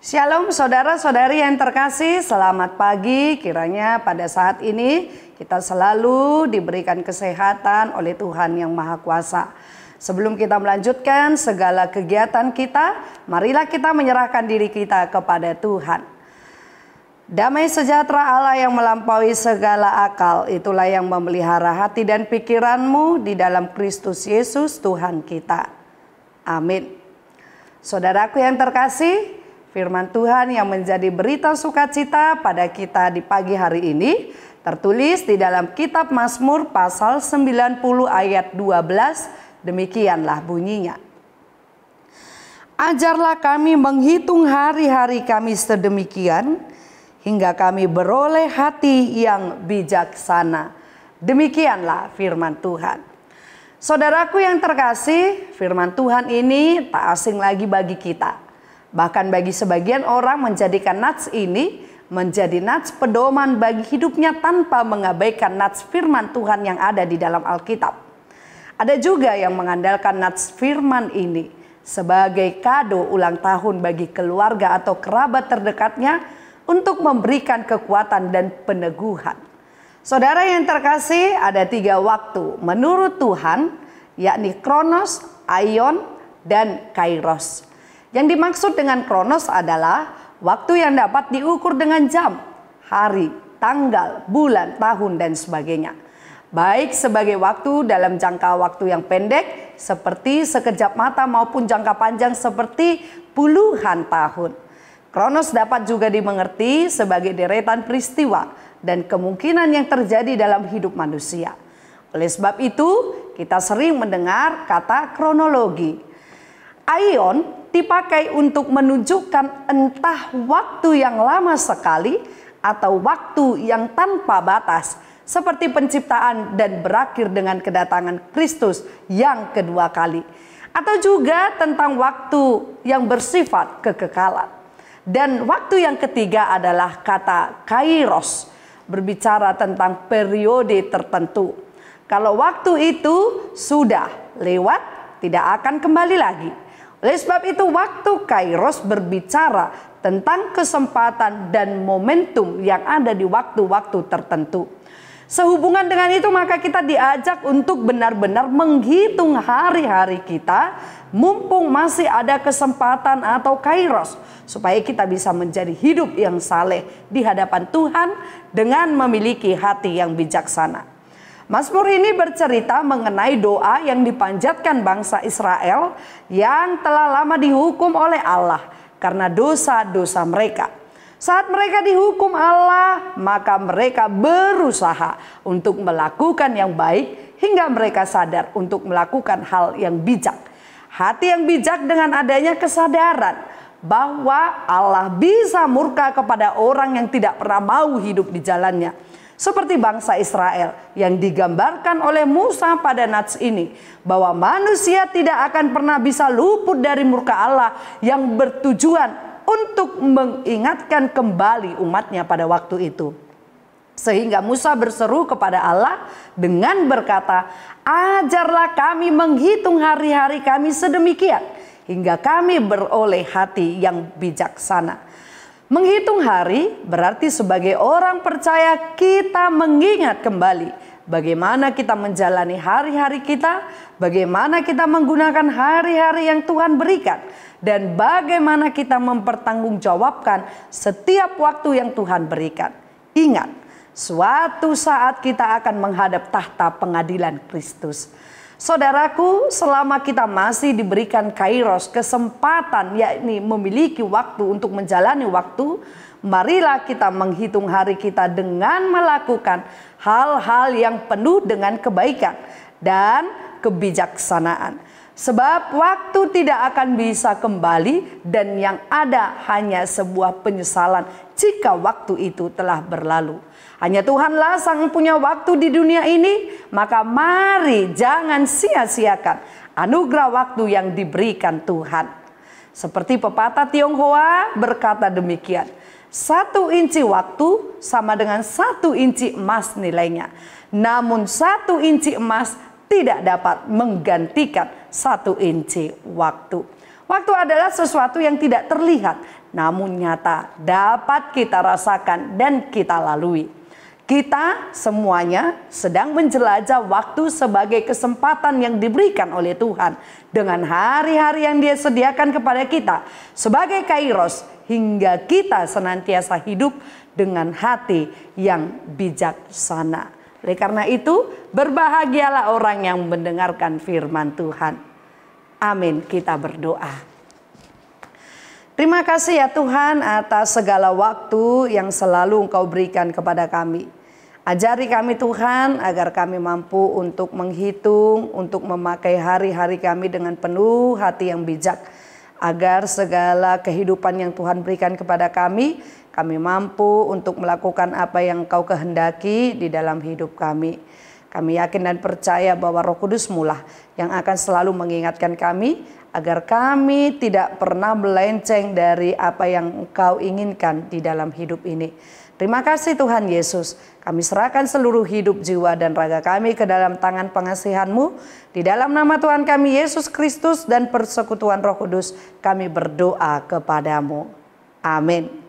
Shalom saudara-saudari yang terkasih, selamat pagi. Kiranya pada saat ini kita selalu diberikan kesehatan oleh Tuhan yang Maha Kuasa. Sebelum kita melanjutkan segala kegiatan kita, marilah kita menyerahkan diri kita kepada Tuhan. Damai sejahtera Allah yang melampaui segala akal, itulah yang memelihara hati dan pikiranmu di dalam Kristus Yesus Tuhan kita. Amin. Saudaraku yang terkasih, firman Tuhan yang menjadi berita sukacita pada kita di pagi hari ini tertulis di dalam kitab Mazmur pasal 90 ayat 12, demikianlah bunyinya. Ajarlah kami menghitung hari-hari kami sedemikian, hingga kami beroleh hati yang bijaksana. Demikianlah firman Tuhan. Saudaraku yang terkasih, firman Tuhan ini tak asing lagi bagi kita. Bahkan bagi sebagian orang menjadikan nats ini menjadi nats pedoman bagi hidupnya tanpa mengabaikan nats firman Tuhan yang ada di dalam Alkitab. Ada juga yang mengandalkan nats firman ini sebagai kado ulang tahun bagi keluarga atau kerabat terdekatnya untuk memberikan kekuatan dan peneguhan. Saudara yang terkasih, ada 3 waktu menurut Tuhan, yakni Kronos, Aion, dan Kairos. Yang dimaksud dengan Kronos adalah waktu yang dapat diukur dengan jam, hari, tanggal, bulan, tahun, dan sebagainya. Baik sebagai waktu dalam jangka waktu yang pendek seperti sekejap mata maupun jangka panjang seperti puluhan tahun. Kronos dapat juga dimengerti sebagai deretan peristiwa dan kemungkinan yang terjadi dalam hidup manusia. Oleh sebab itu, kita sering mendengar kata kronologi. Aion dipakai untuk menunjukkan entah waktu yang lama sekali atau waktu yang tanpa batas, seperti penciptaan dan berakhir dengan kedatangan Kristus yang kedua kali, atau juga tentang waktu yang bersifat kekekalan. Dan waktu yang ketiga adalah kata kairos, berbicara tentang periode tertentu. Kalau waktu itu sudah lewat, tidak akan kembali lagi. Oleh sebab itu waktu kairos berbicara tentang kesempatan dan momentum yang ada di waktu-waktu tertentu. Sehubungan dengan itu maka kita diajak untuk benar-benar menghitung hari-hari kita mumpung masih ada kesempatan atau kairos, supaya kita bisa menjadi hidup yang saleh di hadapan Tuhan dengan memiliki hati yang bijaksana. Mazmur ini bercerita mengenai doa yang dipanjatkan bangsa Israel yang telah lama dihukum oleh Allah karena dosa-dosa mereka. Saat mereka dihukum Allah, maka mereka berusaha untuk melakukan yang baik hingga mereka sadar untuk melakukan hal yang bijak. Hati yang bijak dengan adanya kesadaran bahwa Allah bisa murka kepada orang yang tidak pernah mau hidup di jalannya. Seperti bangsa Israel yang digambarkan oleh Musa pada nats ini, bahwa manusia tidak akan pernah bisa luput dari murka Allah yang bertujuan untuk mengingatkan kembali umatnya pada waktu itu. Sehingga Musa berseru kepada Allah dengan berkata, ajarlah kami menghitung hari-hari kami sedemikian, hingga kami beroleh hati yang bijaksana. Menghitung hari berarti sebagai orang percaya kita mengingat kembali bagaimana kita menjalani hari-hari kita, bagaimana kita menggunakan hari-hari yang Tuhan berikan, dan bagaimana kita mempertanggungjawabkan setiap waktu yang Tuhan berikan. Ingat, suatu saat kita akan menghadap tahta pengadilan Kristus. Saudaraku, selama kita masih diberikan kairos, kesempatan, yakni memiliki waktu untuk menjalani waktu, marilah kita menghitung hari kita dengan melakukan hal-hal yang penuh dengan kebaikan dan kebijaksanaan. Sebab waktu tidak akan bisa kembali dan yang ada hanya sebuah penyesalan jika waktu itu telah berlalu. Hanya Tuhanlah sang punya waktu di dunia ini, maka mari jangan sia-siakan anugerah waktu yang diberikan Tuhan. Seperti pepatah Tionghoa berkata demikian, 1 inci waktu sama dengan 1 inci emas nilainya. Namun 1 inci emas tidak dapat menggantikan 1 inci waktu. Waktu adalah sesuatu yang tidak terlihat namun nyata dapat kita rasakan dan kita lalui. Kita semuanya sedang menjelajah waktu sebagai kesempatan yang diberikan oleh Tuhan dengan hari-hari yang Dia sediakan kepada kita sebagai kairos, hingga kita senantiasa hidup dengan hati yang bijaksana. Oleh karena itu, berbahagialah orang yang mendengarkan firman Tuhan. Amin. Kita berdoa. Terima kasih ya Tuhan atas segala waktu yang selalu Engkau berikan kepada kami. Ajari kami Tuhan agar kami mampu untuk menghitung, untuk memakai hari-hari kami dengan penuh hati yang bijak. Agar segala kehidupan yang Tuhan berikan kepada kami mampu untuk melakukan apa yang Engkau kehendaki di dalam hidup kami. Kami yakin dan percaya bahwa Roh Kudus-Mu lah yang akan selalu mengingatkan kami agar kami tidak pernah melenceng dari apa yang Engkau inginkan di dalam hidup ini. Terima kasih Tuhan Yesus. Kami serahkan seluruh hidup, jiwa, dan raga kami ke dalam tangan pengasihan-Mu. Di dalam nama Tuhan kami Yesus Kristus dan persekutuan Roh Kudus, kami berdoa kepadamu. Amin.